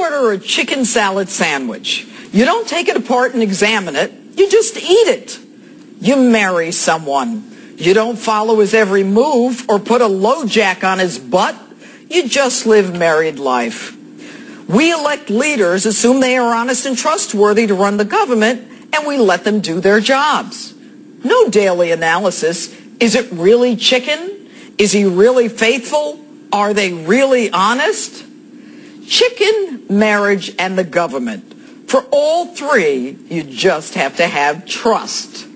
order a chicken salad sandwich, you don't take it apart and examine it. You just eat it. You marry someone. You don't follow his every move or put a low jack on his butt. You just live married life. We elect leaders, assume they are honest and trustworthy to run the government, and we let them do their jobs. No daily analysis. Is it really chicken? Is he really faithful? Are they really honest? Chicken, marriage, and the government. For all three, you just have to have trust.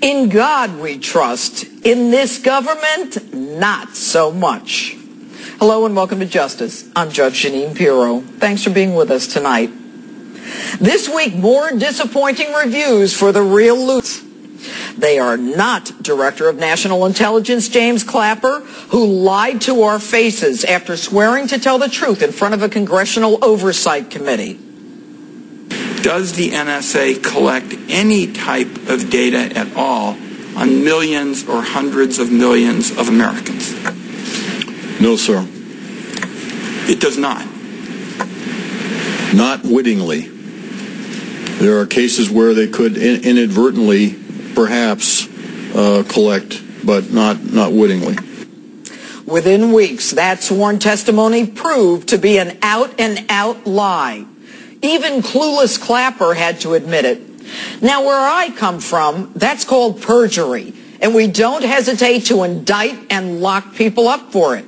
In God we trust. In this government, not so much. Hello and welcome to Justice. I'm Judge Jeanine Pirro. Thanks for being with us tonight. This week, more disappointing reviews for the real losers. They are not Director of National Intelligence James Clapper, who lied to our faces after swearing to tell the truth in front of a Congressional Oversight Committee. Does the NSA collect any type of data at all on millions or hundreds of millions of Americans? No, sir. It does not. Not wittingly. There are cases where they could inadvertently, perhaps, collect, but not wittingly. Within weeks, that sworn testimony proved to be an out-and-out lie. Even clueless Clapper had to admit it. Now, where I come from, that's called perjury, and we don't hesitate to indict and lock people up for it.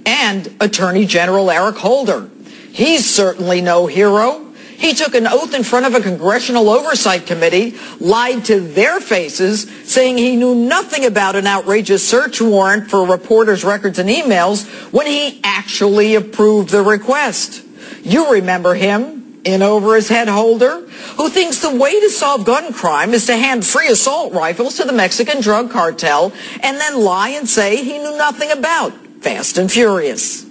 And Attorney General Eric Holder. He's certainly no hero. He took an oath in front of a Congressional Oversight Committee, lied to their faces, saying he knew nothing about an outrageous search warrant for reporters' records and emails when he actually approved the request. You remember him, in over his head Holder, who thinks the way to solve gun crime is to hand free assault rifles to the Mexican drug cartel and then lie and say he knew nothing about Fast and Furious.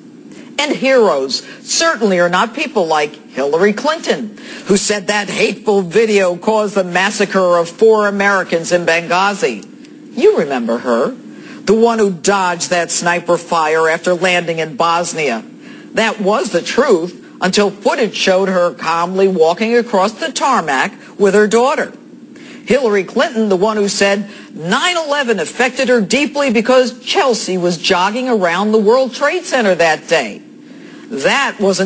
And heroes certainly are not people like Hillary Clinton, who said that hateful video caused the massacre of 4 Americans in Benghazi. You remember her, the one who dodged that sniper fire after landing in Bosnia. That was the truth until footage showed her calmly walking across the tarmac with her daughter. Hillary Clinton, the one who said 9/11 affected her deeply because Chelsea was jogging around the World Trade Center that day. That was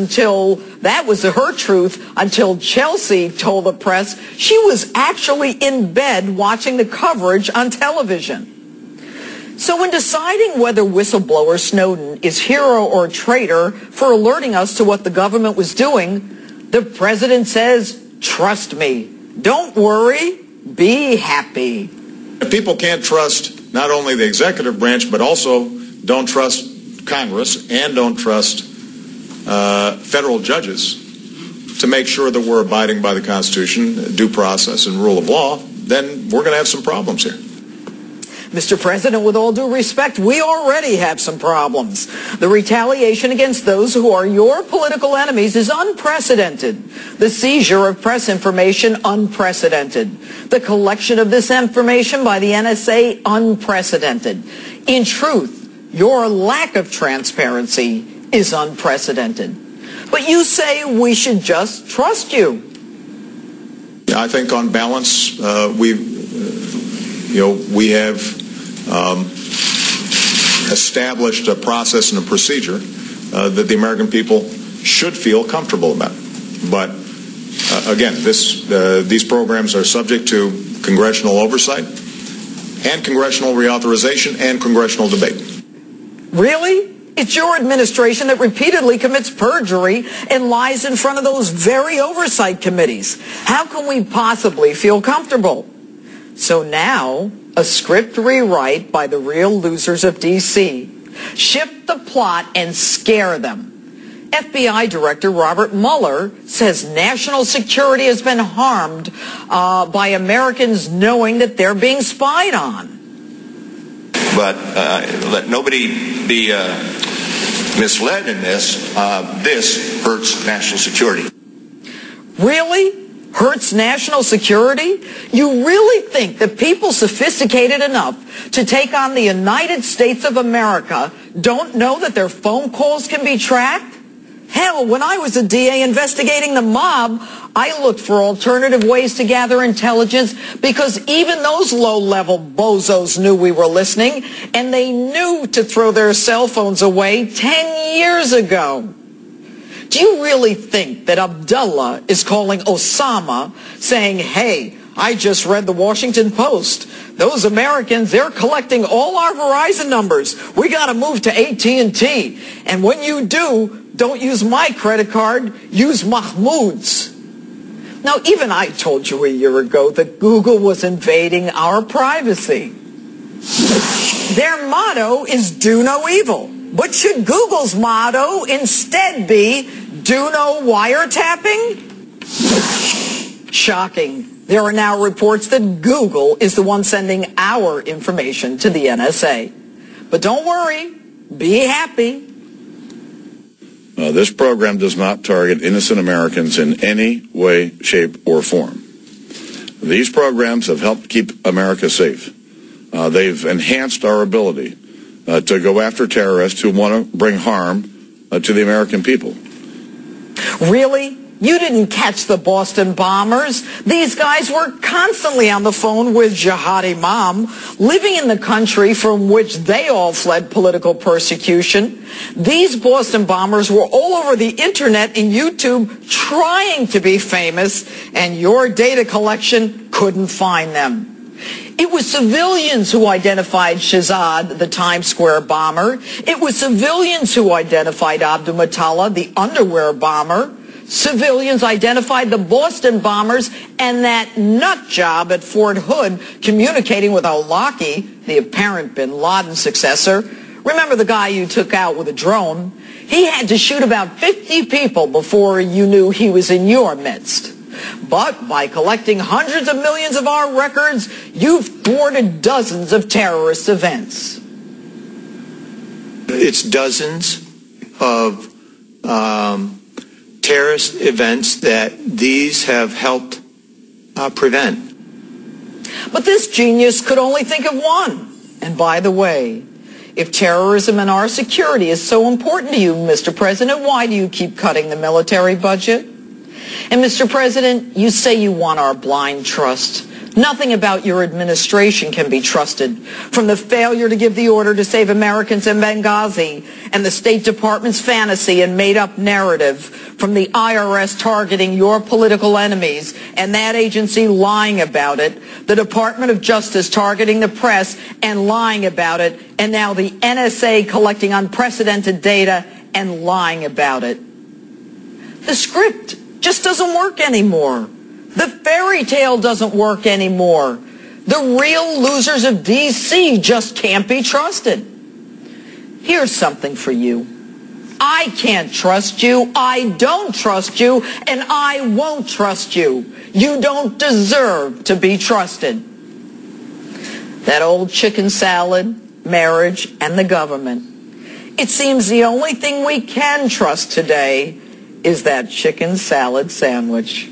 her truth until Chelsea told the press she was actually in bed watching the coverage on television. So in deciding whether whistleblower Snowden is hero or traitor for alerting us to what the government was doing, the president says, trust me, don't worry, be happy. People can't trust not only the executive branch, but also don't trust Congress and don't trust federal judges to make sure that we're abiding by the Constitution, due process, and rule of law, then we're going to have some problems here. Mr. President, with all due respect, we already have some problems. The retaliation against those who are your political enemies is unprecedented. The seizure of press information, unprecedented. The collection of this information by the NSA, unprecedented. In truth, your lack of transparency is unprecedented. But you say we should just trust you. I think on balance, we have established a process and a procedure that the American people should feel comfortable about. But again, these programs are subject to congressional oversight and congressional reauthorization and congressional debate. Really? It's your administration that repeatedly commits perjury and lies in front of those very oversight committees. How can we possibly feel comfortable? So now, a script rewrite by the real losers of D.C. Shift the plot and scare them. FBI Director Robert Mueller says national security has been harmed by Americans knowing that they're being spied on. But let nobody be misled in this. This hurts national security. Really? Hurts national security? You really think that people sophisticated enough to take on the United States of America don't know that their phone calls can be tracked? Hell, when I was a DA investigating the mob, I looked for alternative ways to gather intelligence because even those low-level bozos knew we were listening, and they knew to throw their cell phones away 10 years ago. Do you really think that Abdullah is calling Osama saying, hey, I just read the Washington Post. Those Americans, they're collecting all our Verizon numbers. We got to move to AT&T. And when you do, don't use my credit card, use Mahmoud's. Now, even I told you a year ago that Google was invading our privacy. Their motto is do no evil. But should Google's motto instead be do no wiretapping? Shocking. There are now reports that Google is the one sending our information to the NSA. But don't worry. Be happy. This program does not target innocent Americans in any way, shape, or form. These programs have helped keep America safe. They've enhanced our ability to go after terrorists who want to bring harm to the American people. Really? You didn't catch the Boston bombers. These guys were constantly on the phone with Jihad Imam, living in the country from which they all fled political persecution. These Boston bombers were all over the internet and YouTube trying to be famous, and your data collection couldn't find them. It was civilians who identified Shahzad, the Times Square bomber. It was civilians who identified Abdul Muttalib, the underwear bomber. Civilians identified the Boston bombers and that nut job at Fort Hood communicating with al-Awlaki, the apparent bin Laden successor. Remember the guy you took out with a drone? He had to shoot about 50 people before you knew he was in your midst. But by collecting hundreds of millions of our records, you've thwarted dozens of terrorist events. It's dozens of terrorist events that these have helped prevent. But this genius could only think of one. And by the way, if terrorism and our security is so important to you, Mr. President, why do you keep cutting the military budget? And Mr. President, you say you want our blind trust. Nothing about your administration can be trusted, from the failure to give the order to save Americans in Benghazi and the State Department's fantasy and made-up narrative, from the IRS targeting your political enemies and that agency lying about it, the Department of Justice targeting the press and lying about it, and now the NSA collecting unprecedented data and lying about it. The script just doesn't work anymore. The fairy tale doesn't work anymore. The real losers of D.C. just can't be trusted. Here's something for you. I can't trust you, I don't trust you, and I won't trust you. You don't deserve to be trusted. That old chicken salad, marriage, and the government. It seems the only thing we can trust today is that chicken salad sandwich.